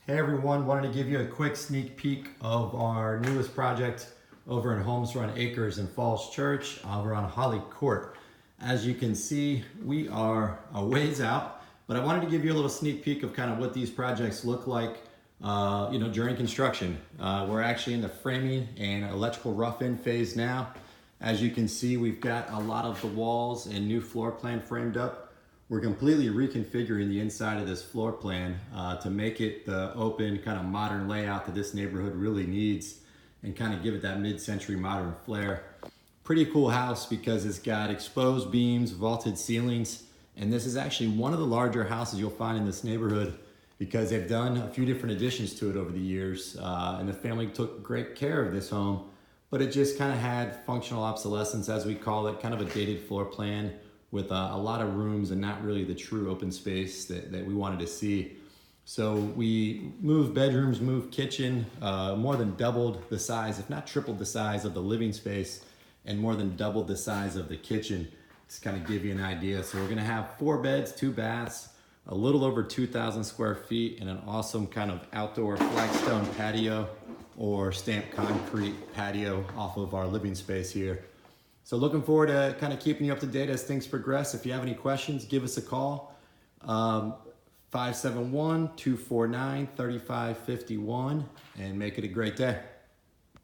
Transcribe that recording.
Hey everyone, wanted to give you a quick sneak peek of our newest project over in Holmes Run Acres in Falls Church over on Holly Court. As you can see, we are a ways out, but I wanted to give you a little sneak peek of kind of what these projects look like during construction. We're actually in the framing and electrical rough-in phase now. As you can see, we've got a lot of the walls and new floor plan framed up. We're completely reconfiguring the inside of this floor plan to make it the open kind of modern layout that this neighborhood really needs and kind of give it that mid-century modern flair. Pretty cool house because it's got exposed beams, vaulted ceilings, and this is actually one of the larger houses you'll find in this neighborhood because they've done a few different additions to it over the years, and the family took great care of this home, but it just kind of had functional obsolescence, as we call it, kind of a dated floor plan with a lot of rooms and not really the true open space that we wanted to see. So we moved bedrooms, moved kitchen, more than doubled the size, if not tripled the size of the living space, and more than doubled the size of the kitchen, to kind of give you an idea. So we're gonna have 4 beds, 2 baths, a little over 2,000 square feet, and an awesome kind of outdoor flagstone patio or stamped concrete patio off of our living space here. So looking forward to kind of keeping you up to date as things progress. If you have any questions, give us a call. 571-249-3551 and make it a great day.